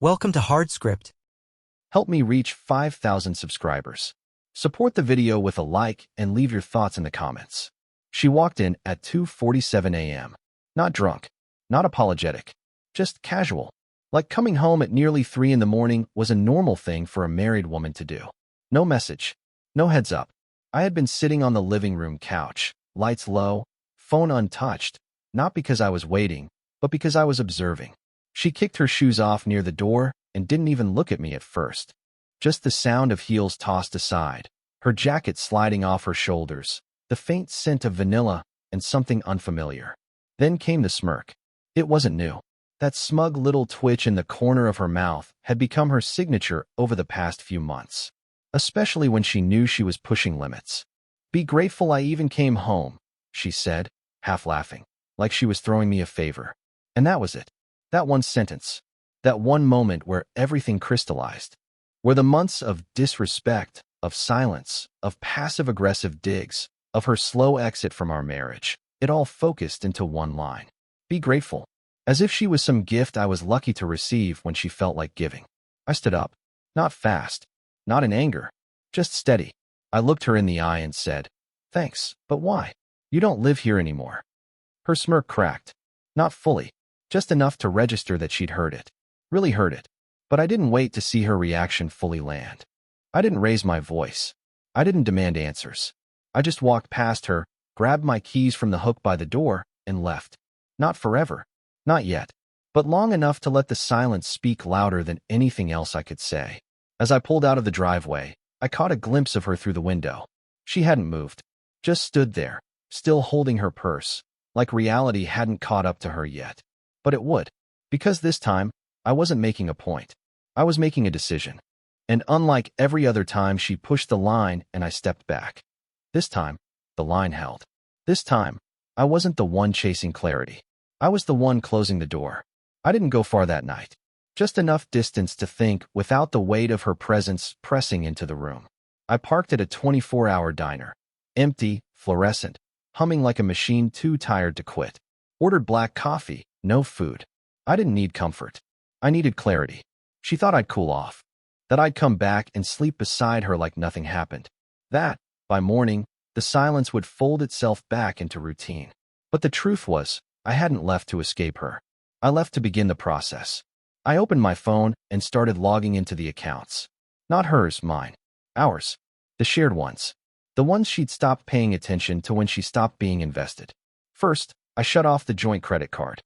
Welcome to HardScript. Help me reach 5,000 subscribers. Support the video with a like and leave your thoughts in the comments. She walked in at 2:47 a.m. Not drunk, not apologetic, just casual. Like coming home at nearly 3 in the morning was a normal thing for a married woman to do. No message, no heads up. I had been sitting on the living room couch, lights low, phone untouched, not because I was waiting, but because I was observing. She kicked her shoes off near the door and didn't even look at me at first. Just the sound of heels tossed aside, her jacket sliding off her shoulders, the faint scent of vanilla and something unfamiliar. Then came the smirk. It wasn't new. That smug little twitch in the corner of her mouth had become her signature over the past few months, especially when she knew she was pushing limits. "Be grateful I even came home," she said, half laughing, like she was throwing me a favor. And that was it. That one sentence. That one moment where everything crystallized. Where the months of disrespect, of silence, of passive-aggressive digs, of her slow exit from our marriage, it all focused into one line. Be grateful. As if she was some gift I was lucky to receive when she felt like giving. I stood up. Not fast. Not in anger. Just steady. I looked her in the eye and said, "Thanks, but why? You don't live here anymore." Her smirk cracked. Not fully. Just enough to register that she'd heard it. Really heard it. But I didn't wait to see her reaction fully land. I didn't raise my voice. I didn't demand answers. I just walked past her, grabbed my keys from the hook by the door, and left. Not forever. Not yet. But long enough to let the silence speak louder than anything else I could say. As I pulled out of the driveway, I caught a glimpse of her through the window. She hadn't moved. Just stood there, still holding her purse, like reality hadn't caught up to her yet. But it would. Because this time, I wasn't making a point. I was making a decision. And unlike every other time, she pushed the line and I stepped back. This time, the line held. This time, I wasn't the one chasing clarity. I was the one closing the door. I didn't go far that night. Just enough distance to think without the weight of her presence pressing into the room. I parked at a 24-hour diner. Empty, fluorescent, humming like a machine too tired to quit. Ordered black coffee, no food. I didn't need comfort. I needed clarity. She thought I'd cool off. That I'd come back and sleep beside her like nothing happened. That, by morning, the silence would fold itself back into routine. But the truth was, I hadn't left to escape her. I left to begin the process. I opened my phone and started logging into the accounts. Not hers, mine. Ours. The shared ones. The ones she'd stopped paying attention to when she stopped being invested. First, I shut off the joint credit card.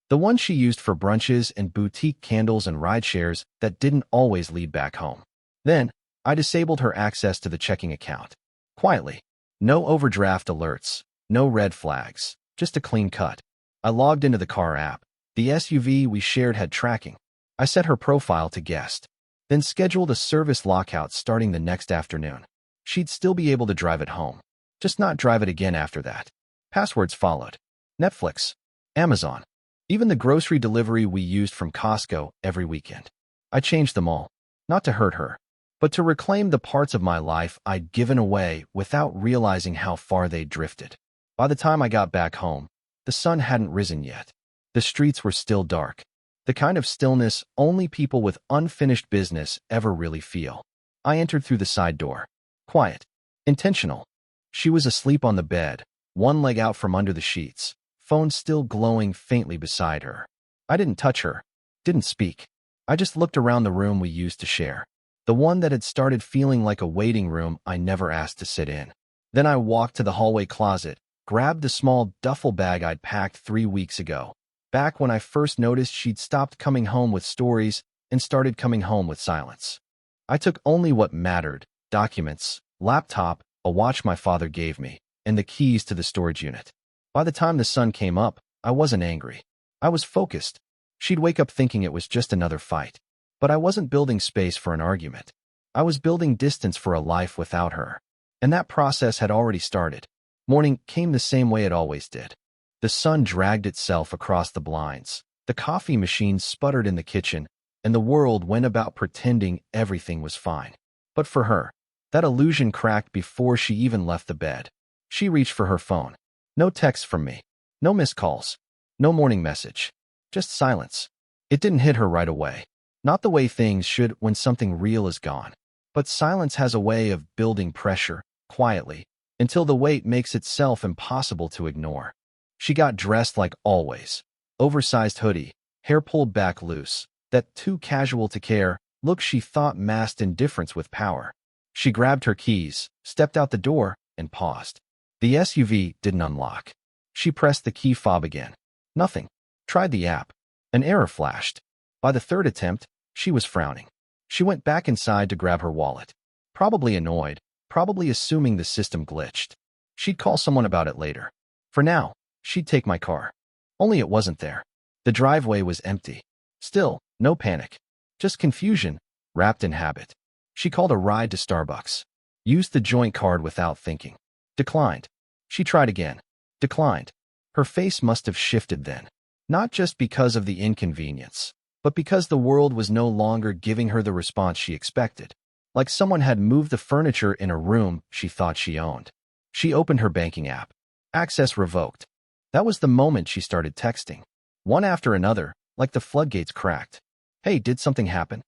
The one she used for brunches and boutique candles and ride shares that didn't always lead back home. Then, I disabled her access to the checking account. Quietly. No overdraft alerts. No red flags. Just a clean cut. I logged into the car app. The SUV we shared had tracking. I set her profile to guest. Then scheduled a service lockout starting the next afternoon. She'd still be able to drive it home. Just not drive it again after that. Passwords followed. Netflix. Amazon. Even the grocery delivery we used from Costco every weekend. I changed them all. Not to hurt her, but to reclaim the parts of my life I'd given away without realizing how far they'd drifted. By the time I got back home, the sun hadn't risen yet. The streets were still dark. The kind of stillness only people with unfinished business ever really feel. I entered through the side door. Quiet. Intentional. She was asleep on the bed, one leg out from under the sheets, phone still glowing faintly beside her. I didn't touch her. Didn't speak. I just looked around the room we used to share. The one that had started feeling like a waiting room I never asked to sit in. Then I walked to the hallway closet, grabbed the small duffel bag I'd packed 3 weeks ago. Back when I first noticed she'd stopped coming home with stories and started coming home with silence. I took only what mattered: documents, laptop, a watch my father gave me, and the keys to the storage unit. By the time the sun came up, I wasn't angry. I was focused. She'd wake up thinking it was just another fight. But I wasn't building space for an argument. I was building distance for a life without her. And that process had already started. Morning came the same way it always did. The sun dragged itself across the blinds. The coffee machine sputtered in the kitchen, and the world went about pretending everything was fine. But for her, that illusion cracked before she even left the bed. She reached for her phone. No text from me. No missed calls. No morning message. Just silence. It didn't hit her right away. Not the way things should when something real is gone. But silence has a way of building pressure, quietly, until the weight makes itself impossible to ignore. She got dressed like always. Oversized hoodie, hair pulled back loose, that too casual to care look she thought masked indifference with power. She grabbed her keys, stepped out the door, and paused. The SUV didn't unlock. She pressed the key fob again. Nothing. Tried the app. An error flashed. By the third attempt, she was frowning. She went back inside to grab her wallet. Probably annoyed, probably assuming the system glitched. She'd call someone about it later. For now, she'd take my car. Only it wasn't there. The driveway was empty. Still, no panic. Just confusion, wrapped in habit. She called a ride to Starbucks. Used the joint card without thinking. Declined. She tried again. Declined. Her face must have shifted then. Not just because of the inconvenience, but because the world was no longer giving her the response she expected. Like someone had moved the furniture in a room she thought she owned. She opened her banking app. Access revoked. That was the moment she started texting. One after another, like the floodgates cracked. Hey, did something happen?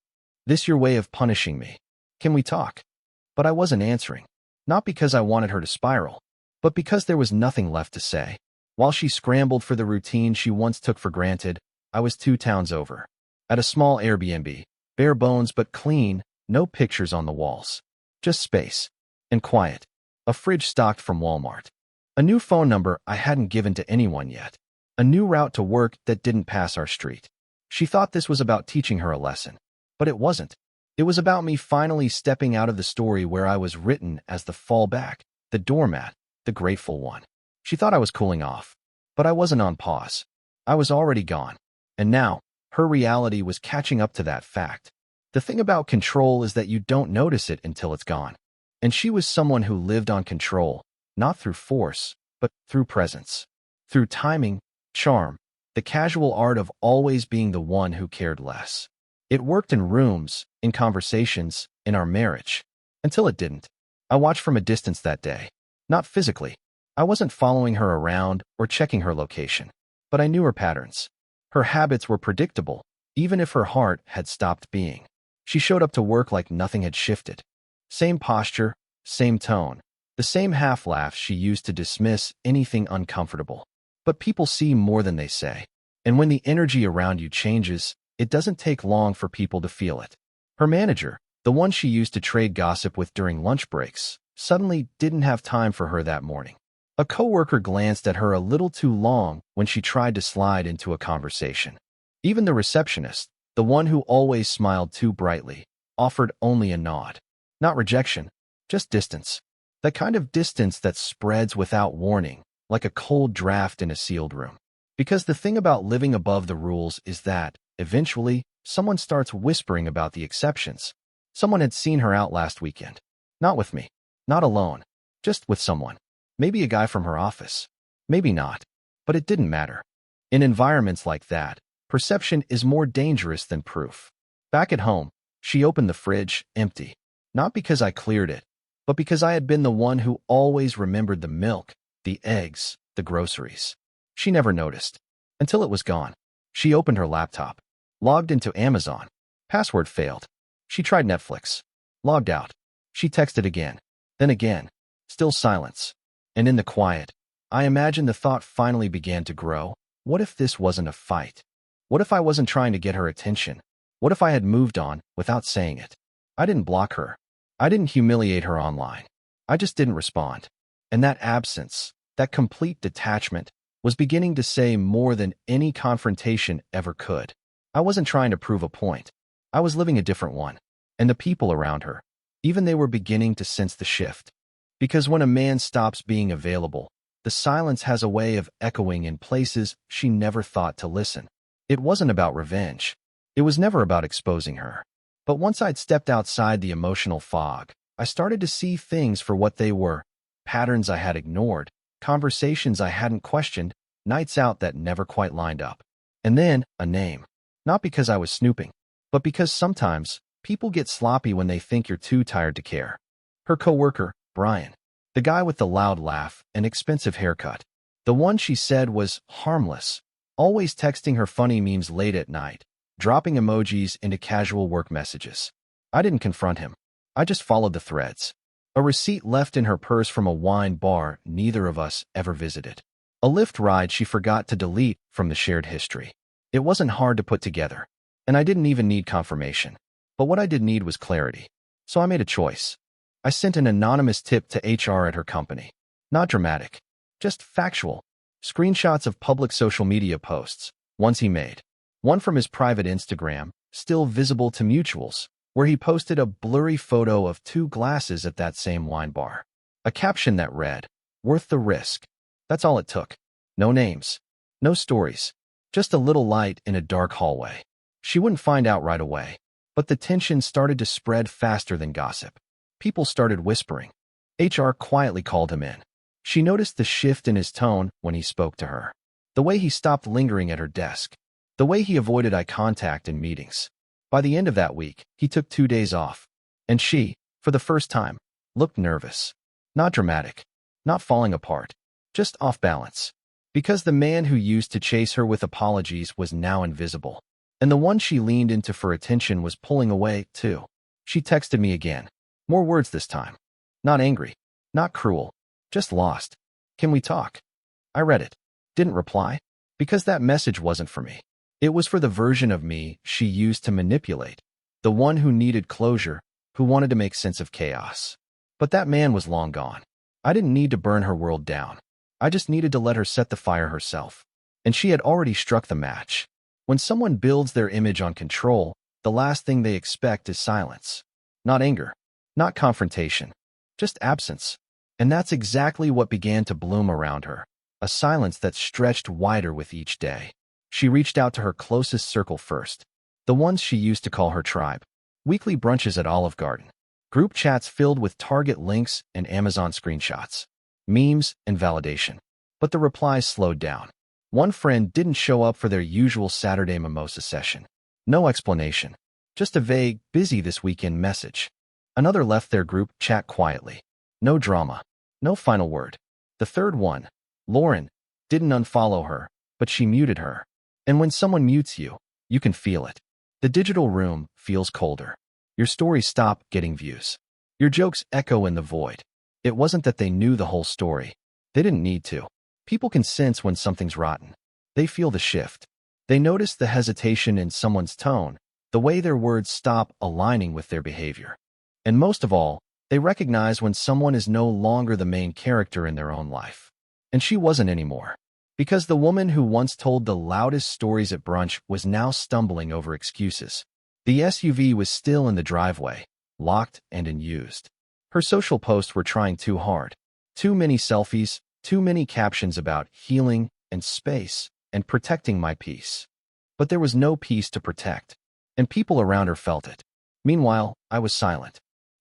This your way of punishing me? Can we talk? But I wasn't answering. Not because I wanted her to spiral, but because there was nothing left to say. While she scrambled for the routine she once took for granted, I was 2 towns over. At a small Airbnb, bare bones but clean, no pictures on the walls. Just space. And quiet. A fridge stocked from Walmart. A new phone number I hadn't given to anyone yet. A new route to work that didn't pass our street. She thought this was about teaching her a lesson. But it wasn't. It was about me finally stepping out of the story where I was written as the fallback, the doormat, the grateful one. She thought I was cooling off. But I wasn't on pause. I was already gone. And now, her reality was catching up to that fact. The thing about control is that you don't notice it until it's gone. And she was someone who lived on control, not through force, but through presence. Through timing, charm, the casual art of always being the one who cared less. It worked in rooms, in conversations, in our marriage. Until it didn't. I watched from a distance that day. Not physically. I wasn't following her around or checking her location. But I knew her patterns. Her habits were predictable, even if her heart had stopped being. She showed up to work like nothing had shifted. Same posture, same tone, the same half-laugh she used to dismiss anything uncomfortable. But people see more than they say. And when the energy around you changes, it doesn't take long for people to feel it. Her manager, the one she used to trade gossip with during lunch breaks, suddenly didn't have time for her that morning. A coworker glanced at her a little too long when she tried to slide into a conversation. Even the receptionist, the one who always smiled too brightly, offered only a nod. Not rejection, just distance. The kind of distance that spreads without warning, like a cold draft in a sealed room. Because the thing about living above the rules is that, eventually, someone starts whispering about the exceptions. Someone had seen her out last weekend. Not with me. Not alone. Just with someone. Maybe a guy from her office. Maybe not. But it didn't matter. In environments like that, perception is more dangerous than proof. Back at home, she opened the fridge, empty. Not because I cleared it, but because I had been the one who always remembered the milk, the eggs, the groceries. She never noticed. Until it was gone. She opened her laptop. Logged into Amazon. Password failed. She tried Netflix. Logged out. She texted again. Then again. Still silence. And in the quiet, I imagined the thought finally began to grow. What if this wasn't a fight? What if I wasn't trying to get her attention? What if I had moved on without saying it? I didn't block her. I didn't humiliate her online. I just didn't respond. And that absence, that complete detachment, was beginning to say more than any confrontation ever could. I wasn't trying to prove a point. I was living a different one. And the people around her, even they were beginning to sense the shift. Because when a man stops being available, the silence has a way of echoing in places she never thought to listen. It wasn't about revenge. It was never about exposing her. But once I'd stepped outside the emotional fog, I started to see things for what they were. Patterns I had ignored, conversations I hadn't questioned, nights out that never quite lined up. And then, a name. Not because I was snooping, but because sometimes, people get sloppy when they think you're too tired to care. Her coworker, Brian. The guy with the loud laugh and expensive haircut. The one she said was harmless, always texting her funny memes late at night. dropping emojis into casual work messages. I didn't confront him. I just followed the threads. A receipt left in her purse from a wine bar neither of us ever visited. A Lyft ride she forgot to delete from the shared history. It wasn't hard to put together, and I didn't even need confirmation. But what I did need was clarity. So I made a choice. I sent an anonymous tip to HR at her company. Not dramatic, just factual. Screenshots of public social media posts, ones he made. One from his private Instagram, still visible to mutuals, where he posted a blurry photo of 2 glasses at that same wine bar. A caption that read, "Worth the risk." That's all it took. No names. No stories. Just a little light in a dark hallway. She wouldn't find out right away. But the tension started to spread faster than gossip. People started whispering. HR quietly called him in. She noticed the shift in his tone when he spoke to her. The way he stopped lingering at her desk. The way he avoided eye contact in meetings. By the end of that week, he took 2 days off. And she, for the first time, looked nervous. Not dramatic. Not falling apart. Just off balance. Because the man who used to chase her with apologies was now invisible. And the one she leaned into for attention was pulling away, too. She texted me again. More words this time. Not angry. Not cruel. Just lost. Can we talk? I read it. Didn't reply. Because that message wasn't for me. It was for the version of me she used to manipulate. The one who needed closure, who wanted to make sense of chaos. But that man was long gone. I didn't need to burn her world down. I just needed to let her set the fire herself. And she had already struck the match. When someone builds their image on control, the last thing they expect is silence. Not anger. Not confrontation. Just absence. And that's exactly what began to bloom around her. A silence that stretched wider with each day. She reached out to her closest circle first. The ones she used to call her tribe. Weekly brunches at Olive Garden. Group chats filled with Target links and Amazon screenshots. Memes and validation. But the replies slowed down. One friend didn't show up for their usual Saturday mimosa session. No explanation. Just a vague, busy this weekend message. Another left their group chat quietly. No drama. No final word. The third one, Lauren, didn't unfollow her, but she muted her. And when someone mutes you, you can feel it. The digital room feels colder. Your stories stop getting views. Your jokes echo in the void. It wasn't that they knew the whole story. They didn't need to. People can sense when something's rotten. They feel the shift. They notice the hesitation in someone's tone, the way their words stop aligning with their behavior. And most of all, they recognize when someone is no longer the main character in their own life. And she wasn't anymore. Because the woman who once told the loudest stories at brunch was now stumbling over excuses. The SUV was still in the driveway, locked and unused. Her social posts were trying too hard. Too many selfies, too many captions about healing and space and protecting my peace. But there was no peace to protect, and people around her felt it. Meanwhile, I was silent.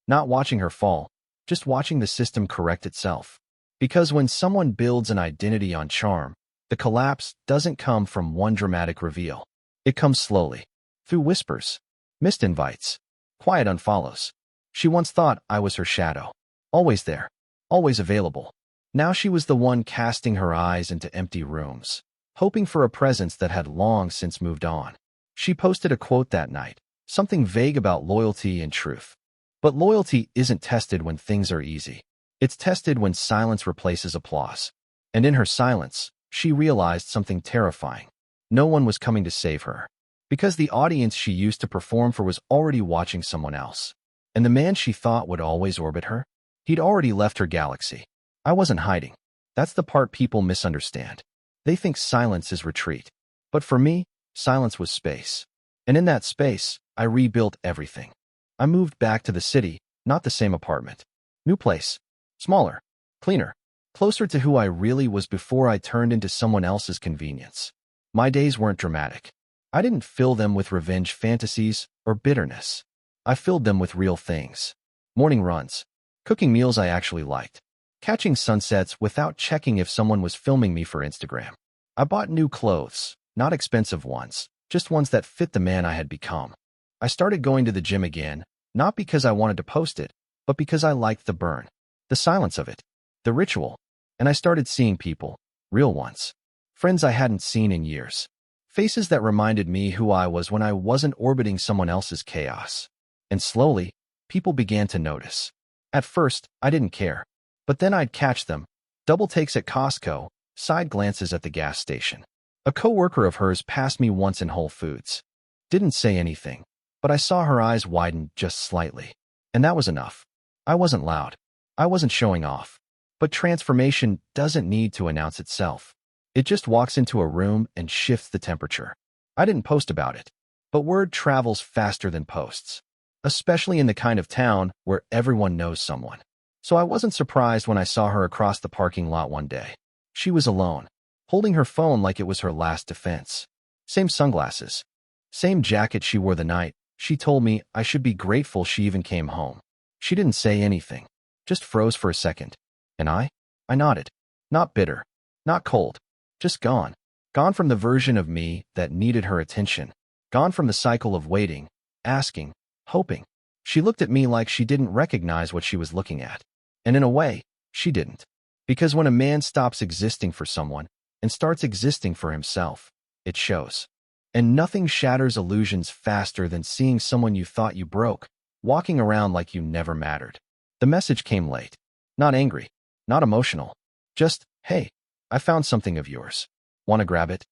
Not watching her fall, just watching the system correct itself. Because when someone builds an identity on charm, the collapse doesn't come from one dramatic reveal. It comes slowly, through whispers, missed invites, quiet unfollows. She once thought I was her shadow. Always there, always available. Now she was the one casting her eyes into empty rooms, hoping for a presence that had long since moved on. She posted a quote that night, something vague about loyalty and truth. But loyalty isn't tested when things are easy. It's tested when silence replaces applause. And in her silence, she realized something terrifying. No one was coming to save her. Because the audience she used to perform for was already watching someone else. And the man she thought would always orbit her? He'd already left her galaxy. I wasn't hiding. That's the part people misunderstand. They think silence is retreat. But for me, silence was space. And in that space, I rebuilt everything. I moved back to the city, not the same apartment. New place. Smaller. Cleaner. Closer to who I really was before I turned into someone else's convenience. My days weren't dramatic. I didn't fill them with revenge fantasies or bitterness. I filled them with real things. Morning runs. Cooking meals I actually liked. Catching sunsets without checking if someone was filming me for Instagram. I bought new clothes, not expensive ones, just ones that fit the man I had become. I started going to the gym again, not because I wanted to post it, but because I liked the burn, the silence of it, the ritual. And I started seeing people, real ones. Friends I hadn't seen in years. Faces that reminded me who I was when I wasn't orbiting someone else's chaos. And slowly, people began to notice. At first, I didn't care. But then I'd catch them. Double takes at Costco, side glances at the gas station. A coworker of hers passed me once in Whole Foods. Didn't say anything, but I saw her eyes widen just slightly. And that was enough. I wasn't loud. I wasn't showing off. But transformation doesn't need to announce itself. It just walks into a room and shifts the temperature. I didn't post about it, but word travels faster than posts, especially in the kind of town where everyone knows someone. So I wasn't surprised when I saw her across the parking lot one day. She was alone, holding her phone like it was her last defense. Same sunglasses. Same jacket she wore the night she told me I should be grateful she even came home. She didn't say anything, just froze for a second. And I nodded. Not bitter, not cold, just gone. Gone from the version of me that needed her attention. Gone from the cycle of waiting, asking, hoping. She looked at me like she didn't recognize what she was looking at. And in a way, she didn't. Because when a man stops existing for someone and starts existing for himself, it shows. And nothing shatters illusions faster than seeing someone you thought you broke, walking around like you never mattered. The message came late. Not angry, not emotional. Just, hey, I found something of yours. Want to grab it?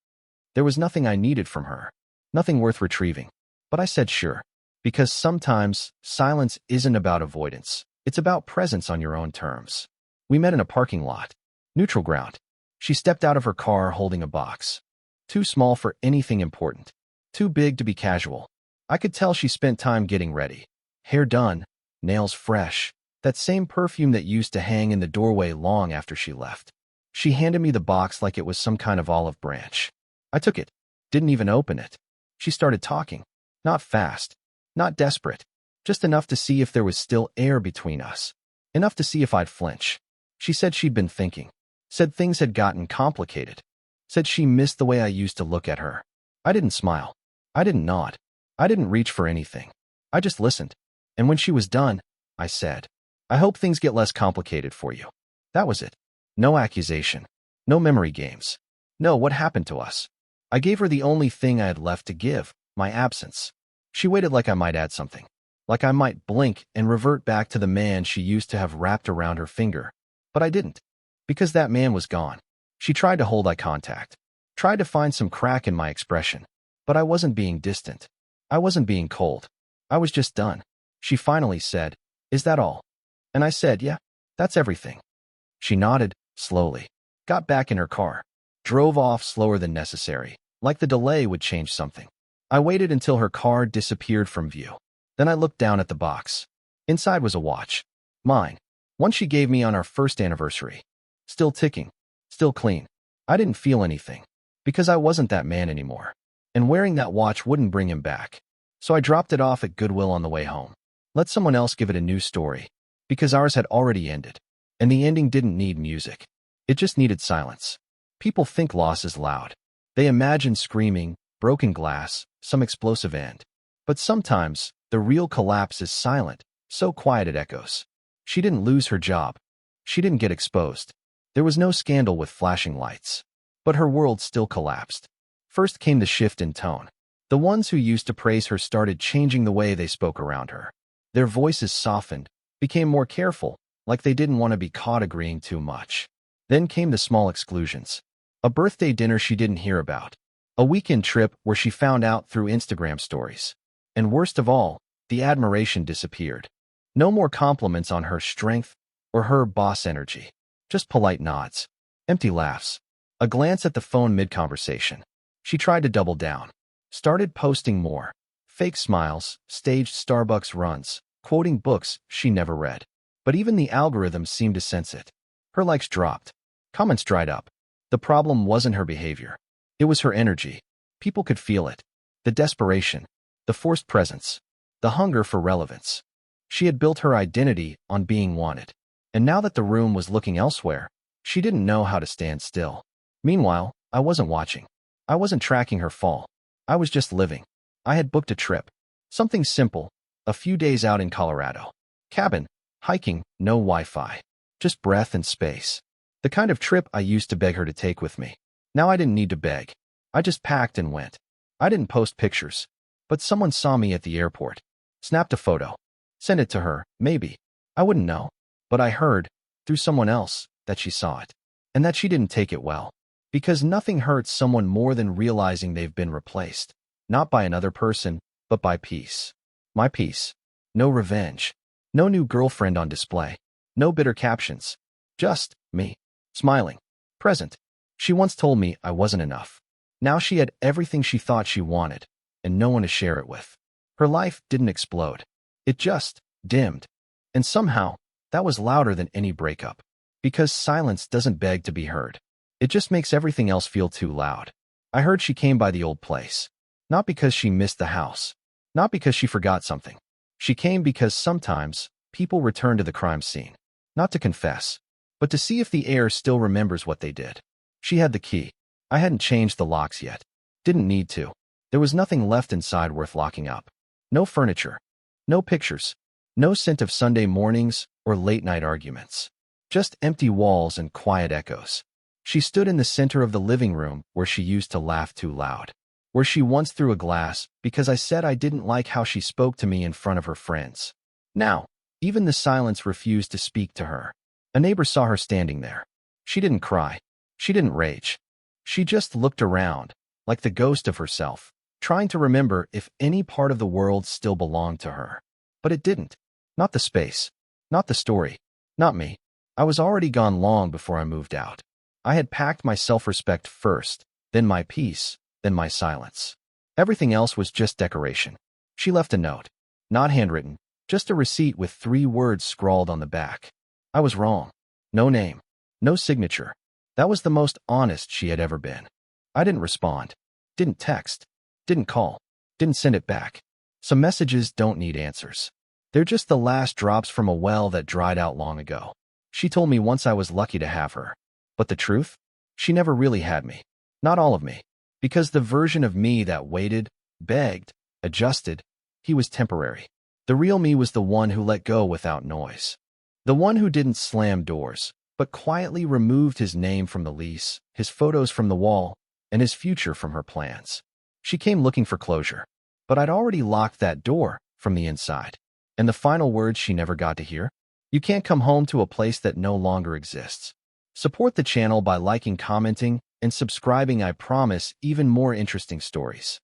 There was nothing I needed from her. Nothing worth retrieving. But I said sure. Because sometimes, silence isn't about avoidance. It's about presence on your own terms. We met in a parking lot. Neutral ground. She stepped out of her car holding a box. Too small for anything important. Too big to be casual. I could tell she spent time getting ready. Hair done, nails fresh. That same perfume that used to hang in the doorway long after she left. She handed me the box like it was some kind of olive branch. I took it. Didn't even open it. She started talking. Not fast. Not desperate. Just enough to see if there was still air between us. Enough to see if I'd flinch. She said she'd been thinking. Said things had gotten complicated. Said she missed the way I used to look at her. I didn't smile. I didn't nod. I didn't reach for anything. I just listened. And when she was done, I said, I hope things get less complicated for you. That was it. No accusation. No memory games. No, what happened to us? I gave her the only thing I had left to give, my absence. She waited like I might add something. Like I might blink and revert back to the man she used to have wrapped around her finger. But I didn't. Because that man was gone. She tried to hold eye contact. Tried to find some crack in my expression. But I wasn't being distant. I wasn't being cold. I was just done. She finally said, Is that all? And I said, yeah, that's everything. She nodded, slowly. Got back in her car. Drove off slower than necessary, like the delay would change something. I waited until her car disappeared from view. Then I looked down at the box. Inside was a watch. Mine. One she gave me on our first anniversary. Still ticking. Still clean. I didn't feel anything. Because I wasn't that man anymore. And wearing that watch wouldn't bring him back. So I dropped it off at Goodwill on the way home. Let someone else give it a new story. Because ours had already ended. And the ending didn't need music. It just needed silence. People think loss is loud. They imagine screaming, broken glass, some explosive end. But sometimes, the real collapse is silent, so quiet it echoes. She didn't lose her job. She didn't get exposed. There was no scandal with flashing lights. But her world still collapsed. First came the shift in tone. The ones who used to praise her started changing the way they spoke around her. Their voices softened, became more careful, like they didn't want to be caught agreeing too much. Then came the small exclusions. A birthday dinner she didn't hear about. A weekend trip where she found out through Instagram stories. And worst of all, the admiration disappeared. No more compliments on her strength or her boss energy. Just polite nods. Empty laughs. A glance at the phone mid-conversation. She tried to double down. Started posting more. Fake smiles, staged Starbucks runs, quoting books she never read. But even the algorithm seemed to sense it. Her likes dropped. Comments dried up. The problem wasn't her behavior. It was her energy. People could feel it. The desperation. The forced presence. The hunger for relevance. She had built her identity on being wanted. And now that the room was looking elsewhere, she didn't know how to stand still. Meanwhile, I wasn't watching. I wasn't tracking her fall. I was just living. I had booked a trip. Something simple. A few days out in Colorado. Cabin. Hiking. No Wi-Fi. Just breath and space. The kind of trip I used to beg her to take with me. Now I didn't need to beg. I just packed and went. I didn't post pictures, but someone saw me at the airport. Snapped a photo. Sent it to her, maybe. I wouldn't know. But I heard, through someone else, that she saw it. And that she didn't take it well. Because nothing hurts someone more than realizing they've been replaced. Not by another person, but by peace. My peace. No revenge. No new girlfriend on display. No bitter captions. Just me. Smiling. Present. She once told me I wasn't enough. Now she had everything she thought she wanted, and no one to share it with. Her life didn't explode. It just dimmed. And somehow, that was louder than any breakup. Because silence doesn't beg to be heard. It just makes everything else feel too loud. I heard she came by the old place. Not because she missed the house. Not because she forgot something. She came because sometimes, people return to the crime scene. Not to confess, but to see if the heir still remembers what they did. She had the key. I hadn't changed the locks yet. Didn't need to. There was nothing left inside worth locking up. No furniture. No pictures. No scent of Sunday mornings or late-night arguments. Just empty walls and quiet echoes. She stood in the center of the living room where she used to laugh too loud. Where she once threw a glass because I said I didn't like how she spoke to me in front of her friends. Now, even the silence refused to speak to her. A neighbor saw her standing there. She didn't cry. She didn't rage. She just looked around, like the ghost of herself, trying to remember if any part of the world still belonged to her. But it didn't. Not the space. Not the story. Not me. I was already gone long before I moved out. I had packed my self-respect first, then my peace, then my silence. Everything else was just decoration. She left a note. Not handwritten, just a receipt with 3 words scrawled on the back. I was wrong. No name. No signature. That was the most honest she had ever been. I didn't respond. Didn't text. Didn't call. Didn't send it back. Some messages don't need answers. They're just the last drops from a well that dried out long ago. She told me once I was lucky to have her. But the truth? She never really had me. Not all of me. Because the version of me that waited, begged, adjusted, he was temporary. The real me was the one who let go without noise. The one who didn't slam doors, but quietly removed his name from the lease, his photos from the wall, and his future from her plans. She came looking for closure. But I'd already locked that door from the inside. And the final words she never got to hear? You can't come home to a place that no longer exists. Support the channel by liking, commenting, and subscribing. I promise even more interesting stories.